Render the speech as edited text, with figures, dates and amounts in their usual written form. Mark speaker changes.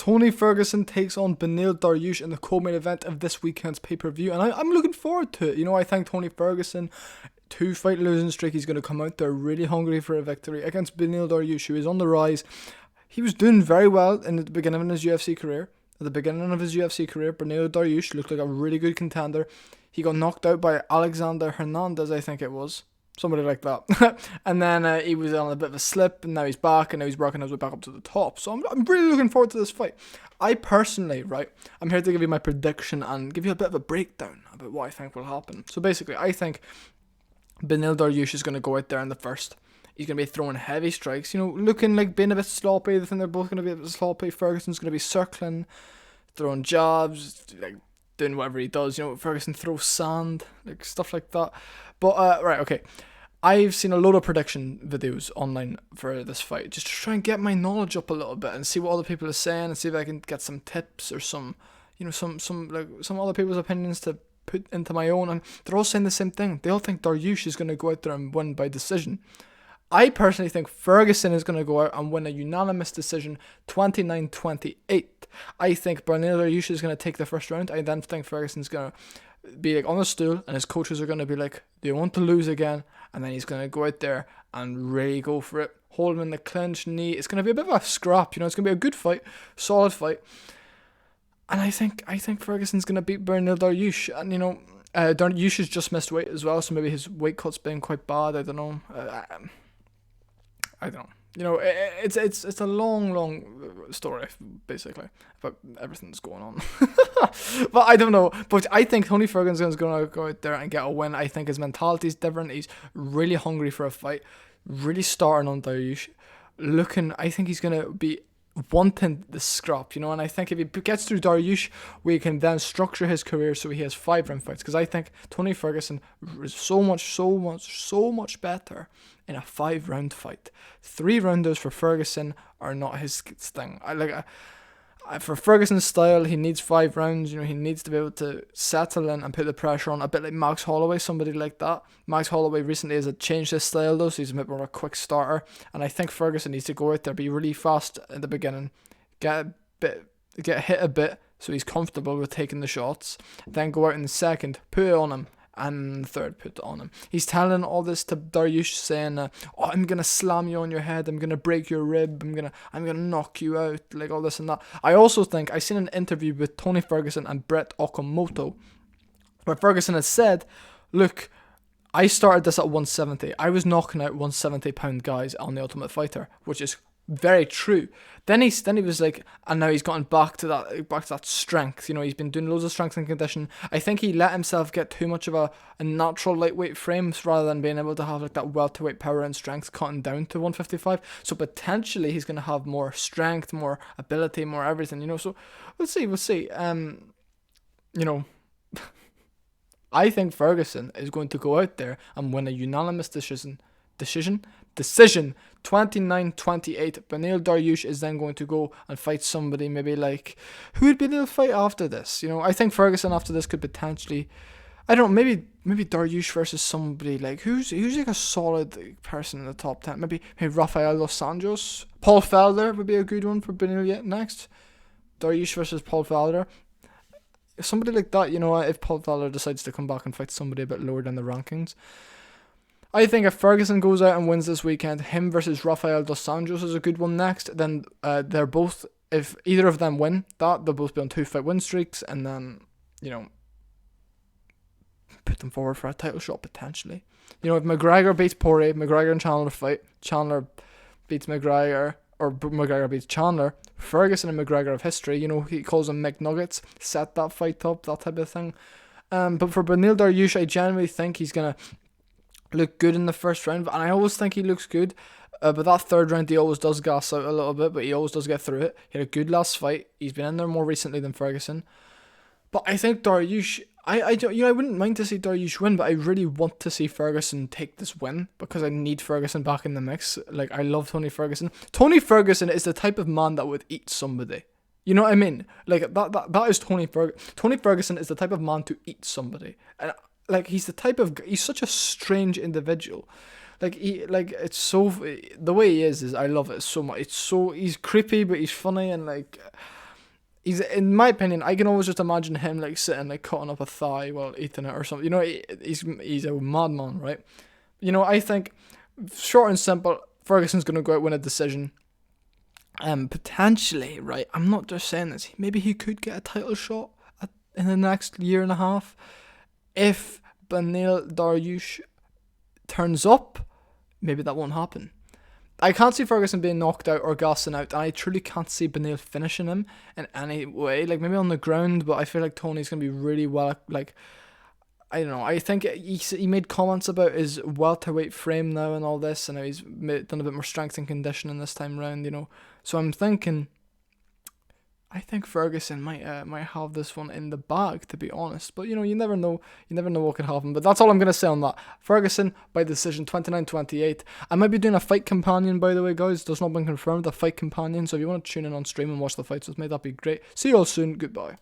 Speaker 1: Tony Ferguson takes on Beneil Dariush in the co-main event of this weekend's pay-per-view, and I'm looking forward to it. I think Tony Ferguson, 2-fight losing streak, he's going to come out there really hungry for a victory against Beneil Dariush, who is on the rise. He was doing very well in the beginning of his UFC career. At the beginning of his UFC career, Beneil Dariush looked like a really good contender. He got knocked out by Alexander Hernandez, I think it was. Somebody like that. And then he was on a bit of a slip, and now he's back, and now he's working his way back up to the top. So I'm really looking forward to this fight. I personally, I'm here to give you my prediction and give you a bit of a breakdown about what I think will happen. So basically, I think Beneil Dariush is going to go out there in the first. He's going to be throwing heavy strikes, looking like being a bit sloppy. I think they're both going to be a bit sloppy. Ferguson's going to be circling, throwing jabs, like doing whatever he does. Ferguson throws sand, like stuff like that. But, okay. I've seen a load of prediction videos online for this fight, just to try and get my knowledge up a little bit and see what other people are saying and see if I can get some tips or some other people's opinions to put into my own. And they're all saying the same thing. They all think Dariush is going to go out there and win by decision. I personally think Ferguson is going to go out and win a unanimous decision, 29-28. I think Beneil Dariush is going to take the first round. I then think Ferguson's going to be like on a stool, and his coaches are going to be like, do you want to lose again? And then he's going to go out there and really go for it, hold him in the clinch knee. It's going to be a bit of a scrap, it's going to be a good fight, solid fight. And I think Ferguson's going to beat Beneil Dariush. And Dariush has just missed weight as well, so maybe his weight cut's been quite bad. I don't know. I don't know. It's a long story, basically, about everything that's going on. But I don't know. But I think Tony Ferguson is going to go out there and get a win. I think his mentality is different. He's really hungry for a fight, really starting on Dariush. I think he's going to be wanting the scrap, and I think if he gets through Dariush, we can then structure his career so he has 5-round fights, because I think Tony Ferguson is so much better in a 5-round fight. 3-rounders for Ferguson are not his thing. For Ferguson's style, he needs 5 rounds. He needs to be able to settle in and put the pressure on, a bit like Max Holloway, somebody like that. Max Holloway recently has changed his style though, so he's a bit more of a quick starter. And I think Ferguson needs to go out there, be really fast at the beginning, get hit a bit, so he's comfortable with taking the shots. Then go out in the second, put it on him, and third, put it on him. He's telling all this to Dariush, saying, I'm gonna slam you on your head, I'm gonna break your rib, I'm gonna knock you out, like all this and that. I also think, I seen an interview with Tony Ferguson and Brett Okamoto, where Ferguson has said, look, I started this at 170. I was knocking out 170-pound guys on The Ultimate Fighter, which is very true. Then he was like, and now he's gotten back to that strength. He's been doing loads of strength and condition. I think he let himself get too much of a natural lightweight frame rather than being able to have like that welterweight power and strength cutting down to 155. So potentially he's going to have more strength, more ability, more everything. So we'll see. I think Ferguson is going to go out there and win a unanimous decision. 29-28. Beneil Dariush is then going to go and fight somebody, maybe like, who would be the fight after this? I think Ferguson after this could potentially, I don't know, maybe Dariush versus somebody like, who's like a solid person in the top 10. Maybe Rafael Dos Anjos. Paul Felder would be a good one for Beneil next. Dariush versus Paul Felder. Somebody like that, if Paul Felder decides to come back and fight somebody a bit lower down the rankings. I think if Ferguson goes out and wins this weekend, him versus Rafael Dos Anjos is a good one next. Then they're both, if either of them win that, they'll both be on 2-fight win streaks, and then, put them forward for a title shot potentially. If McGregor beats Poirier, McGregor and Chandler fight, Chandler beats McGregor, or McGregor beats Chandler, Ferguson and McGregor have history. He calls them McNuggets, set that fight up, that type of thing. But for Beneil Dariush, I genuinely think he's going to look good in the first round, and I always think he looks good, but that third round he always does gas out a little bit, but he always does get through it. He had a good last fight. He's been in there more recently than Ferguson, but I think Dariush, I wouldn't mind to see Dariush win, but I really want to see Ferguson take this win, because I need Ferguson back in the mix. Like, I love Tony Ferguson. Tony Ferguson is the type of man that would eat somebody. You know what I mean? Like, that is Tony Ferguson. Tony Ferguson is the type of man to eat somebody, and he's such a strange individual. It's so, the way he is I love it so much. He's creepy, but he's funny, and He's, in my opinion, I can always just imagine him like sitting like cutting up a thigh while eating it or something. You know, he's a madman, right? You know, I think short and simple, Ferguson's gonna go out win a decision. Potentially, right? I'm not just saying this. Maybe he could get a title shot in the next year and a half if Beneil Dariush turns up. Maybe that won't happen. I can't see Ferguson being knocked out or gassing out, and I truly can't see Beneil finishing him in any way. Like, maybe on the ground, but I feel like Tony's going to be really well, like, I don't know. I think he made comments about his welterweight frame now and all this, and how he's done a bit more strength and conditioning this time round, you know. So I'm thinking, I think Ferguson might have this one in the bag, to be honest. But, you know, you never know. You never know what could happen. But that's all I'm going to say on that. Ferguson, by decision, 29-28. I might be doing a fight companion, by the way, guys. That's not been confirmed, a fight companion. So if you want to tune in on stream and watch the fights with me, that'd be great. See you all soon. Goodbye.